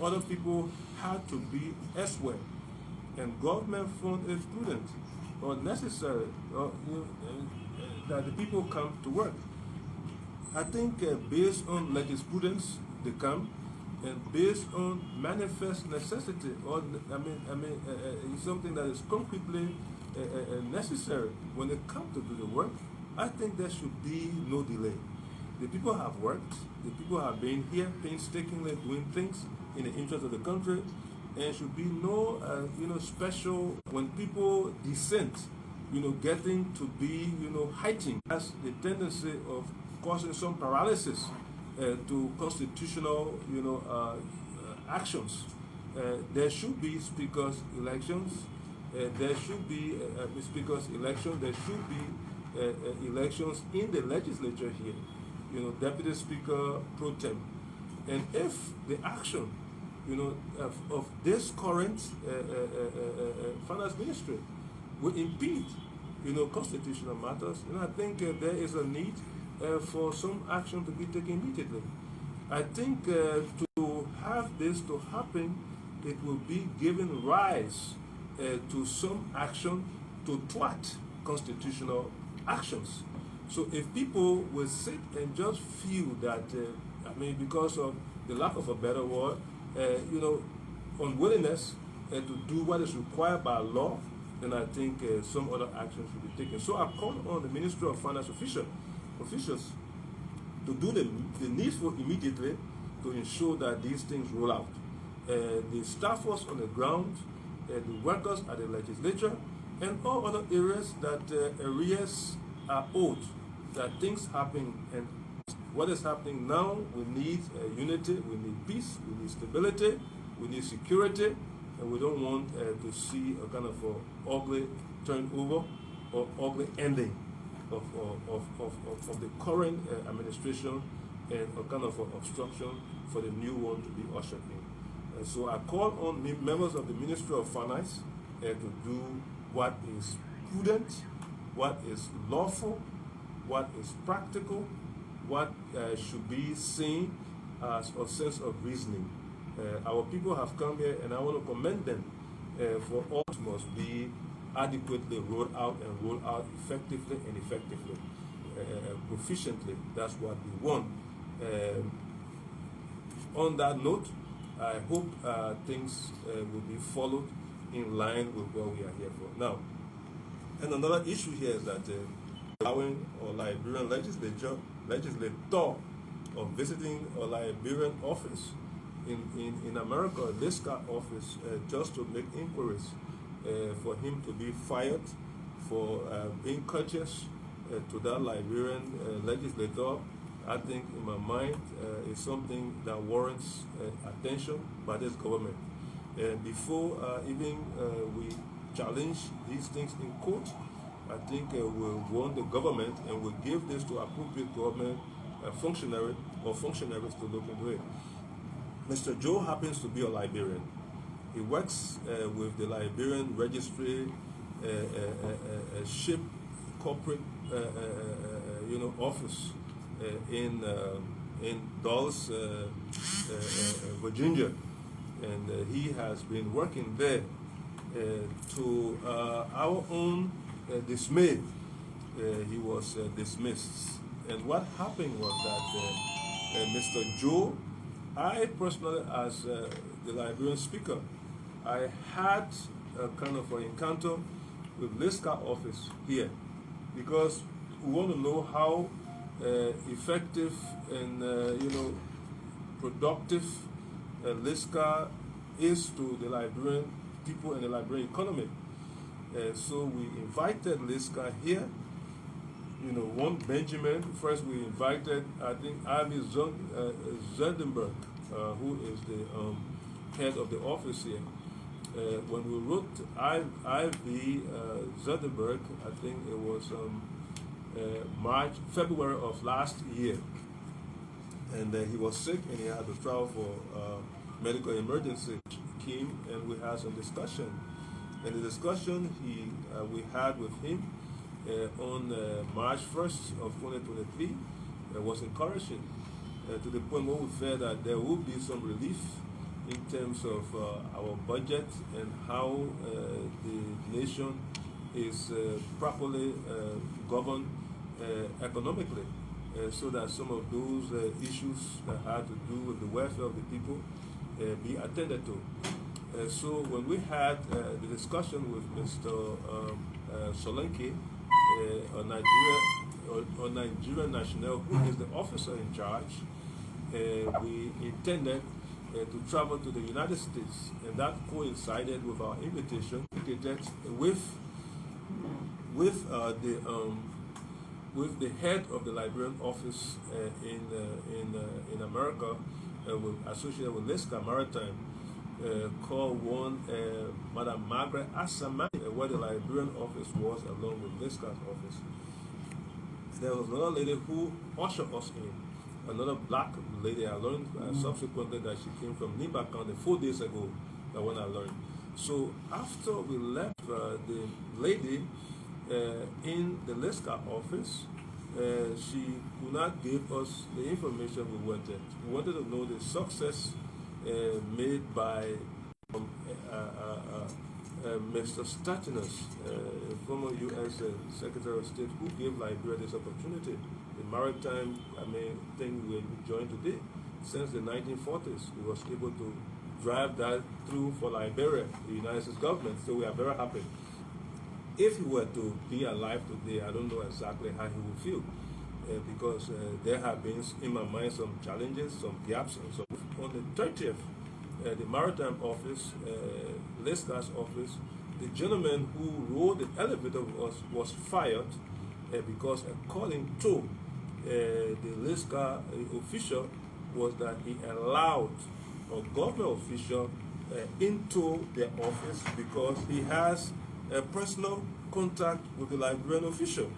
other people had to be elsewhere, and government found it prudent or necessary that the people come to work. I think based on jurisprudence, they come, and based on manifest necessity, or it's something that is concretely necessary when they come to do the work. I think there should be no delay. The people have worked. The people have been here painstakingly doing things in the interest of the country, and should be no, special when people dissent, getting to be, heightened. Has the tendency of causing some paralysis to constitutional, actions. There should be speakers' elections. There should be speakers' elections. There should be elections in the legislature here. Deputy Speaker pro tem. And if the action, of this current finance ministry will impede, constitutional matters, I think there is a need for some action to be taken immediately. I think to have this to happen, it will be giving rise to some action to thwart constitutional actions. So if people will sit and just feel that, because of the lack of a better word, unwillingness to do what is required by law, then I think some other action should be taken. So I call on the Ministry of Finance officials to do the needful immediately to ensure that these things roll out. The staffers on the ground, the workers at the legislature, and all other areas that arrears are owed, that things happen. And what is happening now, we need unity, we need peace, we need stability, we need security, and we don't want to see a kind of ugly turnover or ugly ending of the current administration, and a kind of obstruction for the new one to be ushered in. And so I call on members of the Ministry of Finance to do what is prudent, what is lawful, what is practical, what should be seen as a sense of reasoning. Our people have come here, and I want to commend them for all must be adequately rolled out, and rolled out effectively and proficiently. That's what we want. On that note, I hope things will be followed in line with what we are here for. Now, and another issue here is that allowing a Liberian legislator of visiting a Liberian office in America, this office, just to make inquiries, for him to be fired for being courteous to that Liberian legislator, I think in my mind is something that warrants attention by this government. Before even we challenge these things in court, I think we'll warn the government, and we'll give this to appropriate government functionary or functionaries to look into it. Mr. Joe happens to be a Liberian. He works with the Liberian Registry Ship Corporate office in Dulles, Virginia, and he has been working there. To our own dismay, he was dismissed. And what happened was that Mr. Joe, I personally, as the Liberian speaker, I had a kind of an encounter with LISCA office here, because we want to know how effective and productive LISCA is to the Liberian people and the Liberian economy. So we invited LISCA here. One Benjamin. First we invited, I think, Ivy Zedenberg, who is the head of the office here. When we wrote Ivy Zedenberg, I think it was February of last year, and he was sick and he had to travel for medical emergency. He came and we had some discussion, and the discussion we had with him on March 1st of 2023 was encouraging, to the point where we felt that there would be some relief in terms of our budget and how the nation is properly governed economically, so that some of those issues that had to do with the welfare of the people be attended to. So when we had the discussion with Mr. Solanke, a Nigerian national who is the officer in charge, we intended to travel to the United States, and that coincided with our invitation with the head of the Liberian office in America, associated with LISCA Maritime, called one Madam Margaret Asamani, where the Liberian office was, along with LISCA's office. There was another lady who ushered us in, another black lady. I learned subsequently that she came from Nimba County 4 days ago, when I learned. So after we left, the lady in the LISCA office, she could not give us the information we wanted. We wanted to know the success made by Mr. Statinus, former U.S. Secretary of State, who gave Liberia this opportunity. The maritime, thing we enjoying today, since the 1940s, we was able to drive that through for Liberia, the United States government. So we are very happy. If he were to be alive today, I don't know exactly how he would feel, because there have been, in my mind, some challenges, some gaps, and so on the 30th, the Maritime Office, LISCA's office, the gentleman who rode the elevator with us was fired because according to the LISCA official was that he allowed a government official into their office because he has a personal contact with the Liberian official.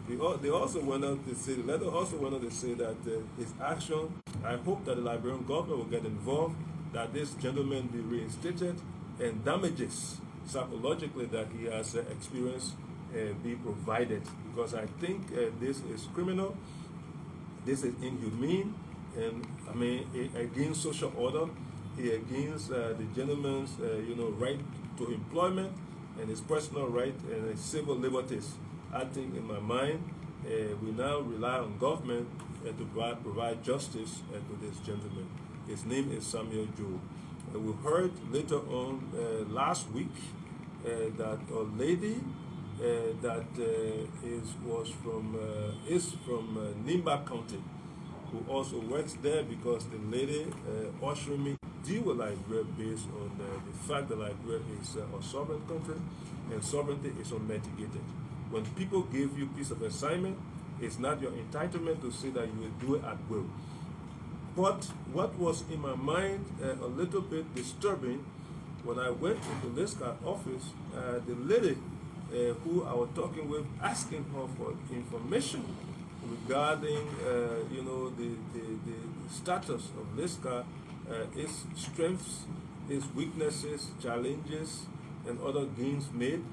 They also went on to say, the letter also went on to say that his action, I hope that the Liberian government will get involved, that this gentleman be reinstated, and damages psychologically that he has experienced be provided, because I think this is criminal, this is inhumane, and against social order, against the gentleman's right to employment and his personal right and his civil liberties. I think in my mind, we now rely on government to provide justice to this gentleman. His name is Samuel Joe. We heard later on last week that a lady that is from Nimba County, who also works there, because the lady ushering me deal with Liberia based on the fact that Liberia is a sovereign country, and sovereignty is unmitigated. When people give you a piece of assignment, it's not your entitlement to say that you will do it at will. But what was in my mind a little bit disturbing, when I went to the LISCA office, the lady who I was talking with, asking her for information regarding the status of LISCA, its strengths, its weaknesses, challenges, and other gains made.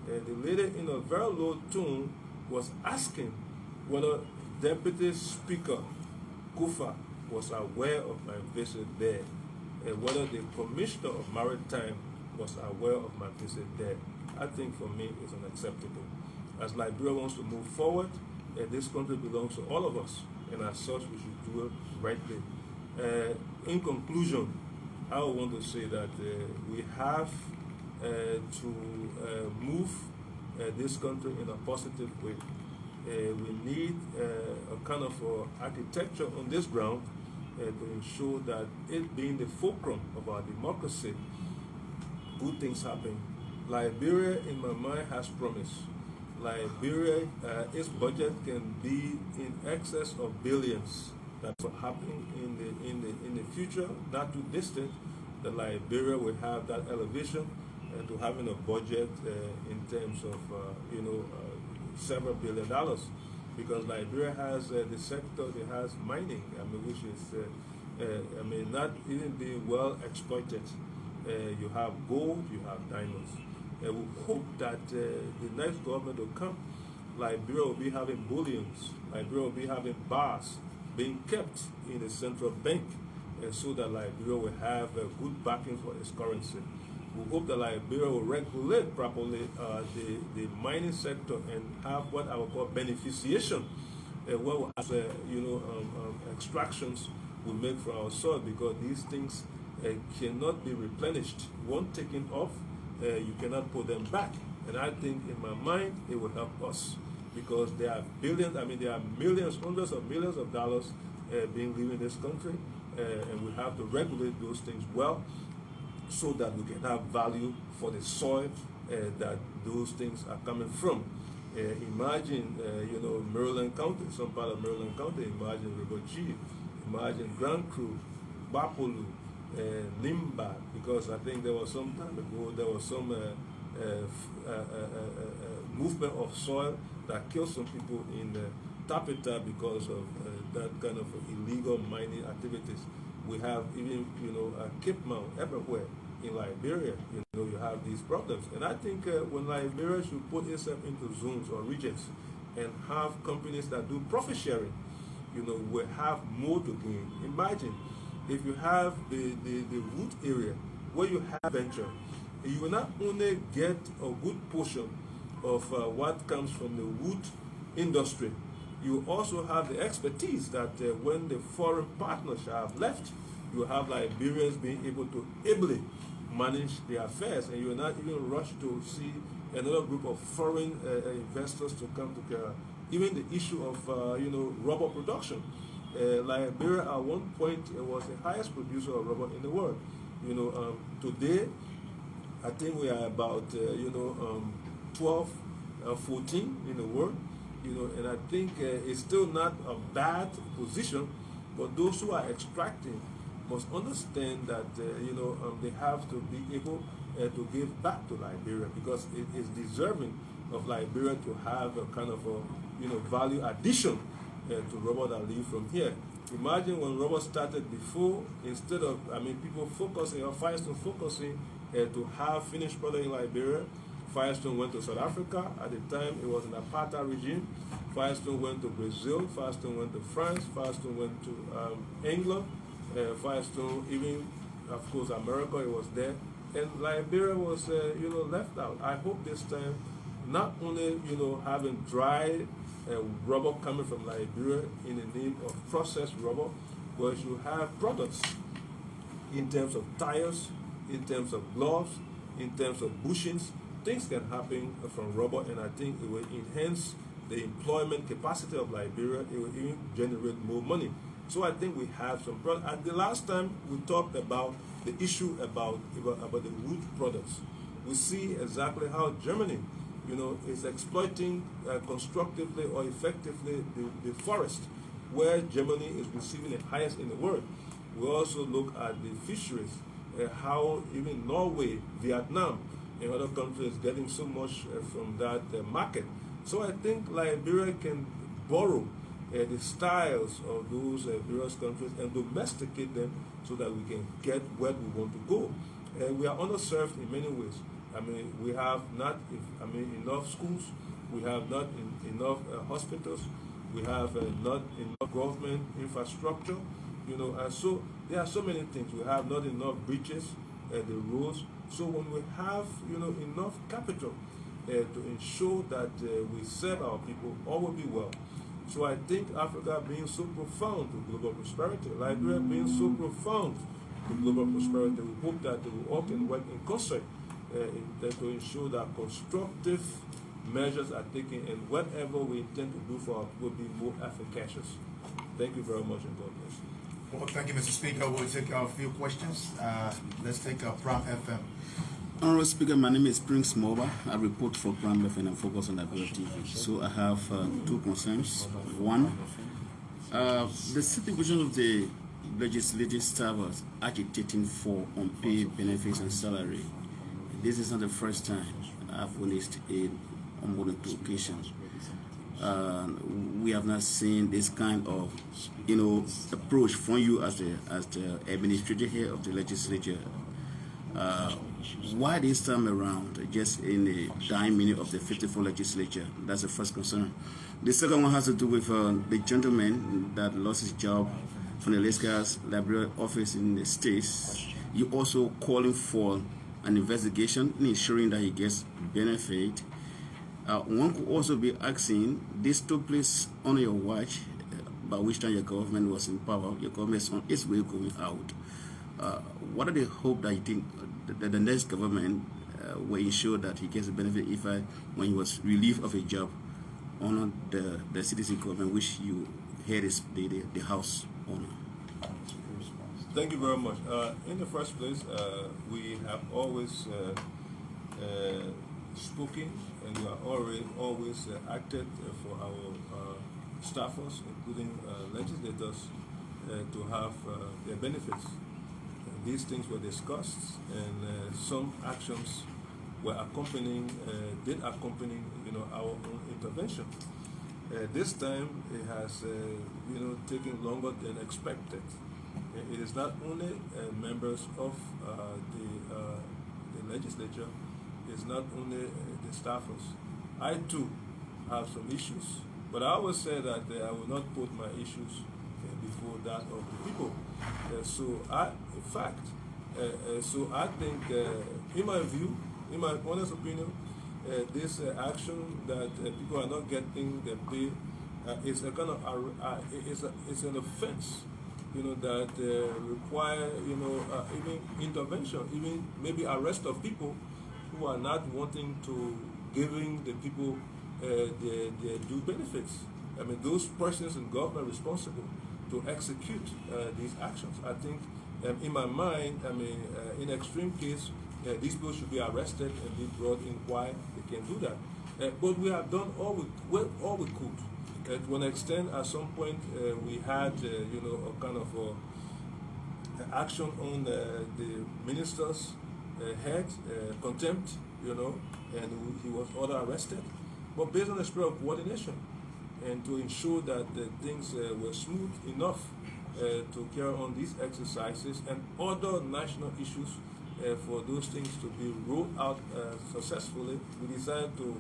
The lady, in a very low tone, was asking whether Deputy Speaker Kufa was aware of my visit there, and whether the Commissioner of Maritime was aware of my visit there. I think for me it's unacceptable. As Liberia wants to move forward, this country belongs to all of us, and as such we should do it rightly. In conclusion, I want to say that we have to move this country in a positive way. We need a kind of architecture on this ground to ensure that it being the fulcrum of our democracy, good things happen. Liberia, in my mind, has promise. Liberia, its budget can be in excess of billions. That's what happening in the future, not too distant. That Liberia will have that elevation to having a budget in terms of several $1 billion, because Liberia has the sector, it has mining, which is not even being well exploited. You have gold, you have diamonds. We hope that the next government will come. Liberia will be having bullions. Liberia will be having bars being kept in the central bank, so that Liberia will have a good backing for its currency. We hope that Liberia will regulate properly the mining sector and have what I would call beneficiation, what as extractions we make from our soil, because these things cannot be replenished. Once taken off, you cannot put them back. And I think in my mind it will help us, because there are billions, there are millions, hundreds of millions of dollars being lived in this country, and we have to regulate those things well, so that we can have value for the soil that those things are coming from. Imagine, Maryland County, some part of Maryland County. Imagine River G, imagine Grand Cru, Bapolu, Limba, because I think there was some time ago there was some movement of soil that killed some people in Tapita because of that kind of illegal mining activities. We have even, Cape Mount everywhere in Liberia. You have these problems, and I think when Liberia should put itself into zones or regions and have companies that do profit sharing, will have more to gain. Imagine if you have the wood area where you have venture, you will not only get a good portion of what comes from the wood industry, you also have the expertise that when the foreign partners have left, you have Liberians being able to ably manage their affairs, and you will not even rush to see another group of foreign investors to come together. Even the issue of rubber production. Liberia at one point was the highest producer of rubber in the world. Today I think we are about 12, 14 in the world. And I think it's still not a bad position, but those who are extracting must understand that they have to be able to give back to Liberia, because it is deserving of Liberia to have a kind of value addition to rubber that leave from here. Imagine when rubber started before, instead of people focusing or Firestone focusing to have finished product in Liberia, Firestone went to South Africa. At the time, it was an apartheid regime. Firestone went to Brazil. Firestone went to France. Firestone went to England. Firestone, even, of course, America, it was there. And Liberia was, left out. I hope this time, not only, having dry rubber coming from Liberia in the name of processed rubber, but you have products in terms of tires, in terms of gloves, in terms of bushings. Things can happen from rubber, and I think it will enhance the employment capacity of Liberia. It will even generate more money. So I think we have some products. And the last time we talked about the issue about the wood products, we see exactly how Germany, is exploiting constructively or effectively the forest, where Germany is receiving the highest in the world. We also look at the fisheries, how even Norway, Vietnam, and other countries getting so much from that market. So I think Liberia can borrow the styles of those various countries and domesticate them so that we can get where we want to go. We are underserved in many ways. We have not enough schools, we have not enough hospitals, we have not enough government infrastructure, so there are so many things. We have not enough bridges, the roads. So when we have enough capital to ensure that we serve our people, all will be well. So I think Africa being so profound to global prosperity, Liberia being so profound to global prosperity, we hope that we all can work in concert to ensure that constructive measures are taken, and whatever we intend to do for our people will be more efficacious. Thank you very much, and God bless. Well, thank you, Mr. Speaker. We'll take a few questions. Let's take Pram FM. Honorable Speaker, my name is Prince Moba. I report for Pram FM and focus on Liberia TV. So I have two concerns. One, the situation of the legislative staff was agitating for unpaid benefits and salary. This is not the first time I've witnessed it on more than 2 occasions. We have not seen this kind of, approach from you as the administrator here of the legislature. Why this time around, just in the dying minute of the 54th legislature? That's the first concern. The second one has to do with the gentleman that lost his job from the Liberia office in the States. You also calling for an investigation, ensuring that he gets benefit. One could also be asking, this took place on your watch, by which time your government was in power, your government is on its way going out. What are the hope that you think that the next government will ensure that he gets a benefit if when he was relieved of a job on the citizen government, which you head is the House honor? Thank you very much. In the first place, we have always spoken and we have always acted for our staffers, including legislators, to have their benefits. These things were discussed, and some actions were did accompany, our own intervention. This time, it has, taken longer than expected. It is not only members of the legislature, it's not only the staffers. I too have some issues, but I always say that I will not put my issues before that of the people. So I think, in my view, in my honest opinion, this action that people are not getting the pay is a kind of it's an offense, that require even intervention, even maybe arrest of people who are not wanting to giving the people their due benefits. I mean, those persons in government responsible to execute these actions. I think, in my mind, I mean, in extreme case, these people should be arrested and be brought in. Why they can do that? But we have done all we could. To an extent, at some point, we had, a kind of action on the minister's head, contempt, and he was ordered arrested. But based on the spirit of coordination and to ensure that things were smooth enough to carry on these exercises and other national issues, for those things to be rolled out successfully, we decided to,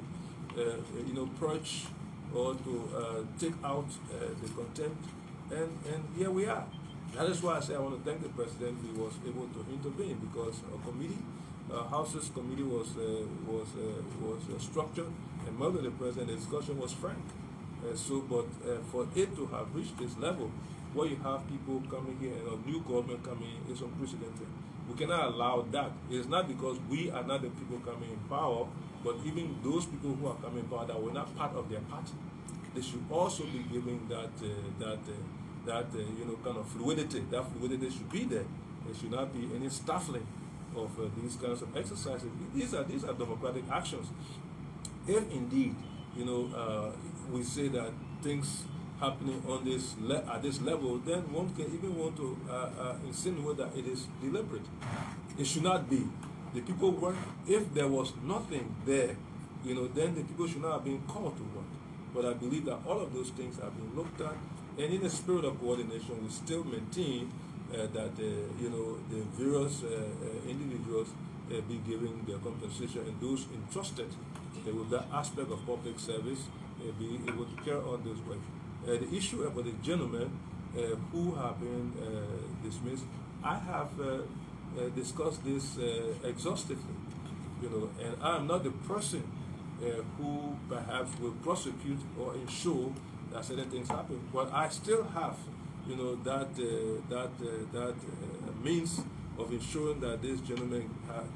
purge or to take out the contempt, and here we are. That is why I say I want to thank the president. He was able to intervene because a committee, House's committee was structured, and more than the president, the discussion was frank. But for it to have reached this level, where you have people coming here and a new government coming in, is unprecedented. We cannot allow that. It's not because we are not the people coming in power, but even those people who are coming in power that were not part of their party, they should also be given that kind of fluidity. That fluidity should be there. There should not be any stifling of these kinds of exercises. These are democratic actions. If indeed, we say that things happening on at this level, then one can even want to insinuate that it is deliberate. It should not be. The people work. If there was nothing there, then the people should not have been called to work. But I believe that all of those things have been looked at, and in the spirit of coordination, we still maintain that the various individuals be given their compensation, and those entrusted with that aspect of public service be able to carry on this work. The issue about the gentlemen who have been dismissed, I have discussed this exhaustively, and I am not the person who perhaps will prosecute or ensure that certain things happen, but I still have, that means of ensuring that this gentleman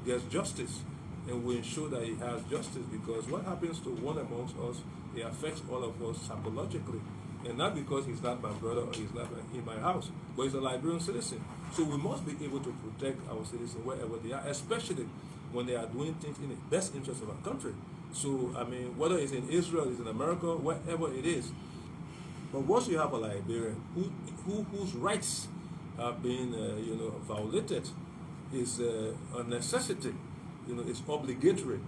gets justice, and we ensure that he has justice, because what happens to one amongst us, it affects all of us psychologically. And not because he's not my brother or he's not in my house, but he's a Liberian citizen. So we must be able to protect our citizens wherever they are, especially when they are doing things in the best interest of our country. So, I mean, whether it's in Israel, it's in America, wherever it is. But once you have a Liberian whose rights are being, violated, is a necessity. It's obligatory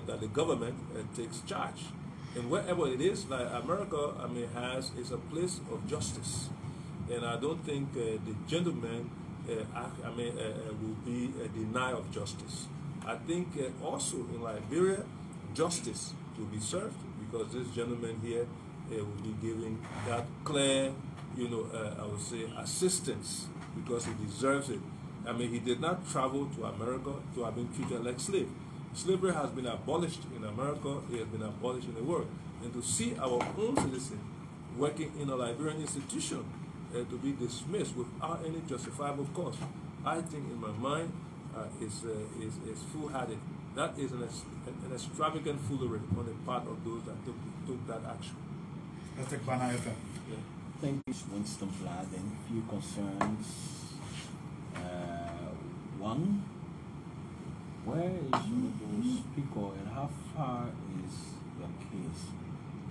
that the government takes charge. And wherever it is, like America, is a place of justice, and I don't think the gentleman, will be a denial of justice. I think also in Liberia, justice will be served, because this gentleman here will be giving that clear, I would say assistance because he deserves it. I mean, he did not travel to America to have been treated like slave. Slavery has been abolished in America, it has been abolished in the world. And to see our own citizen working in a Liberian institution to be dismissed without any justifiable cause, I think in my mind is foolhardy. That is an extravagant foolery on the part of those that took that action. Let's take Bana FM. Yeah. Thank you, Winston Bladden. Few concerns. One, where is your speaker and how far is your case?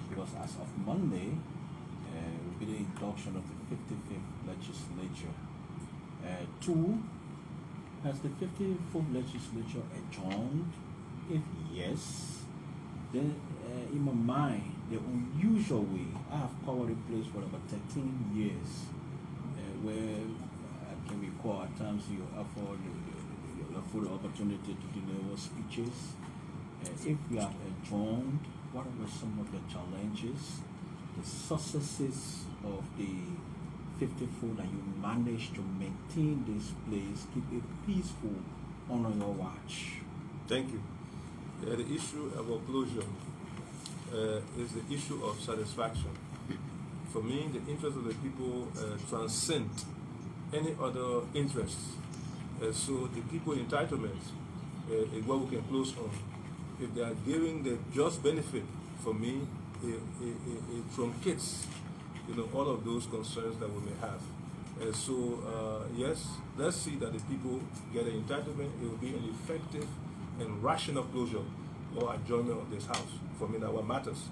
Because as of Monday, will be the induction of the 55th legislature. Two, has the 54th legislature adjourned? If yes, then in my mind, the unusual way, I have covered the place for about 13 years, where I can recall at times you afford the opportunity to deliver speeches. If you have adjourned, what were some of the challenges, the successes of the 54 that you managed to maintain this place, keep it peaceful on your watch? Thank you. The issue about closure is the issue of satisfaction. For me, the interest of the people transcend any other interests. So the people entitlements is what we can close on. If they are giving the just benefit, for me, it truncates, all of those concerns that we may have. Yes, let's see that the people get an entitlement. It will be an effective and rational closure or adjournment of this house. For me, that's what matters.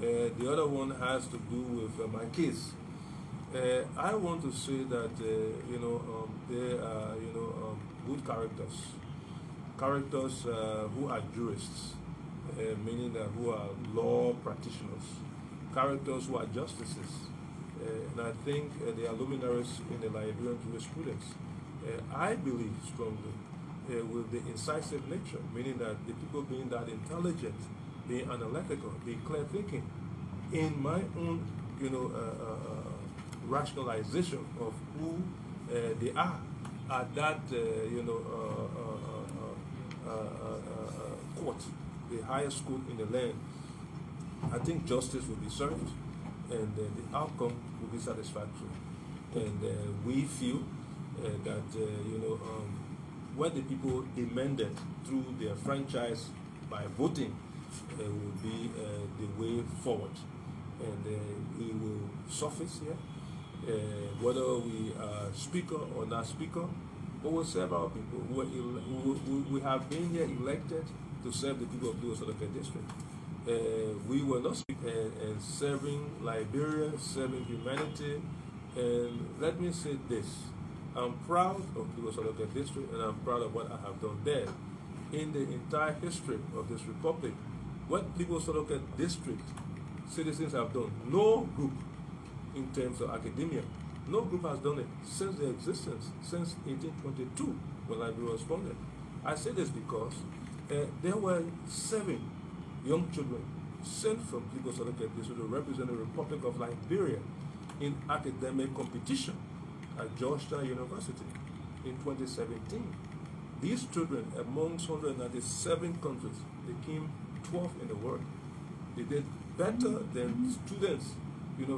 The other one has to do with my case. I want to say that they are good characters who are jurists, meaning that who are law practitioners, characters who are justices, and I think they are luminaries in the Liberian jurisprudence. I believe strongly with the incisive nature, meaning that the people being that intelligent, being analytical, being clear thinking, in my own rationalization of who they are at that court, the highest court in the land. I think justice will be served and the outcome will be satisfactory. And we feel that what the people demanded through their franchise by voting will be the way forward. And we will surface here. Whether we are speaker or not speaker, but we'll serve our people. We have been here elected to serve the people of the Bhofal district. We were not and serving Liberia, serving humanity. And let me say this, I'm proud of the Bhofal district and I'm proud of what I have done there. In the entire history of this republic, what the Bhofal district citizens have done, no group in terms of academia, no group has done it since their existence, since 1822, when Liberia was founded. I say this because there were 7 young children sent from Lagos to represent the Republic of Liberia in academic competition at Georgetown University in 2017. These children, amongst 197 countries, they came 12th in the world. They did better than students,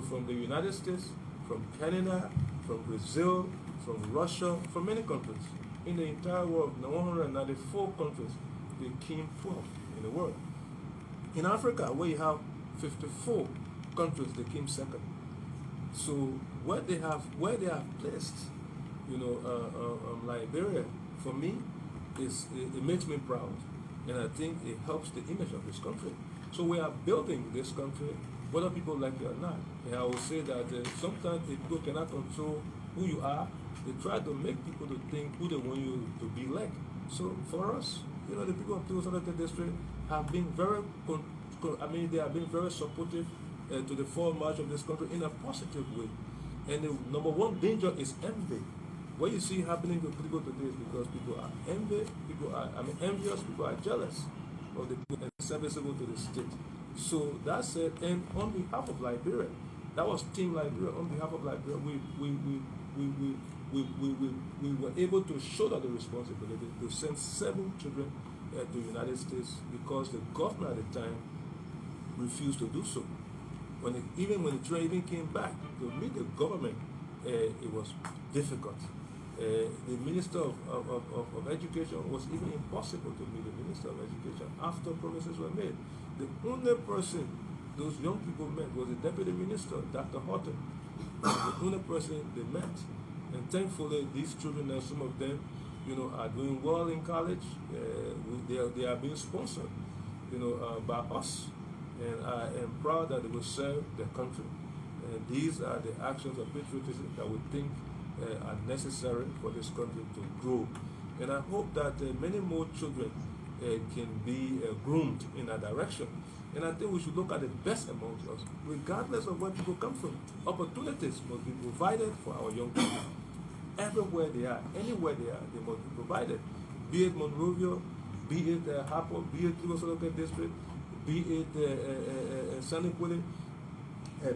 from the United States, from Canada, from Brazil, from Russia, from many countries. In the entire world, 194 countries, they came 12th in the world. In Africa, where you have 54 countries, they came second. So where they have placed, Liberia, for me, it makes me proud, and I think it helps the image of this country. So we are building this country, whether people like it or not. And I will say that sometimes if people cannot control who you are, they try to make people to think who they want you to be like. So for us, the people of the Bhofal district have been they have been very supportive to the forward march of this country in a positive way. And the number one danger is envy. What you see happening with people today is because people are envious, people are jealous of the people and serviceable to the state. So that's it. And on behalf of Liberia, That was Team Liberia. On behalf of Liberia, we were able to shoulder the responsibility to send 7 children to the United States because the governor at the time refused to do so. Even when the children came back to meet the government, it was difficult. The Minister of Education was even impossible to meet the Minister of Education after promises were made. The only person those young people met was the Deputy Minister, Dr. Horton. The only person they met. And thankfully, these children, some of them, are doing well in college. They are being sponsored, by us. And I am proud that they will serve their country. And these are the actions of patriotism that we think are necessary for this country to grow. And I hope that many more children can be groomed in that direction. And I think we should look at the best amongst us, regardless of where people come from. Opportunities must be provided for our young people. Everywhere they are, anywhere they are, they must be provided. Be it Monrovia, be it Harper, be it River Local District, be it San Quentin,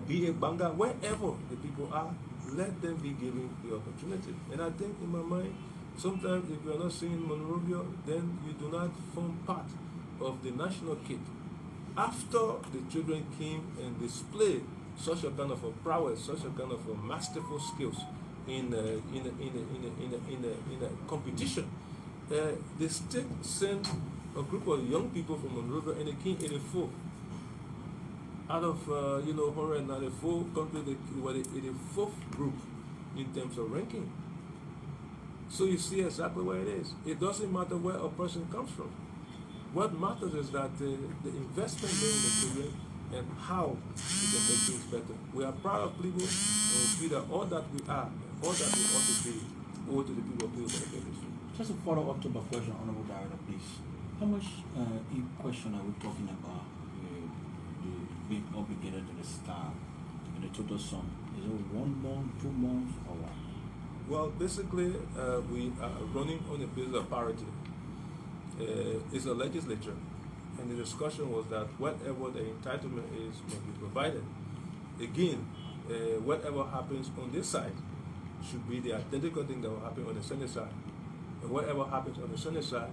be it Banga, wherever the people are, let them be given the opportunity. And I think in my mind, sometimes if you are not seeing Monrovia, then you do not form part of the national kit. After the children came and displayed such a kind of a prowess, such a kind of a masterful skills in a competition, the state sent a group of young people from Monrovia and they came 84. Out of 194 countries, they were the 84th group in terms of ranking. So you see exactly where it is. It doesn't matter where a person comes from. What matters is that the investment in the children and how we can make things better. We are proud of people and we feel that all that we are, all that we ought to be, owe to the people of Legislature. Just a follow-up to my question, Honorable Director, please. How much question are we talking about being obligated to the staff in the total sum? Is it 1 month, 2 months, or what? Well, basically, we are running on a basis of parity. It's a legislature, and the discussion was that whatever the entitlement is must be provided. Again, whatever happens on this side should be the identical thing that will happen on the Senate side, and whatever happens on the Senate side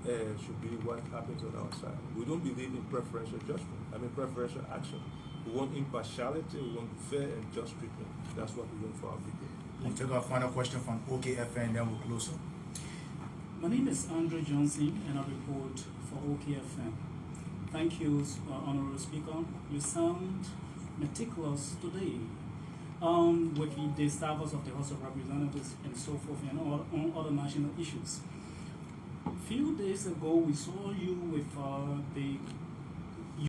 should be what happens on our side. We don't believe in preferential judgment. Preferential action. We want impartiality. We want fair and just treatment. That's what we want for our people. We'll take our final question from OKFN, then we'll close up. My name is Andrew Johnson, and I report for OKFM. Thank you, Honorable Speaker. You sound meticulous today with the staffers of the House of Representatives and so forth, and on other national issues. A few days ago, we saw you with the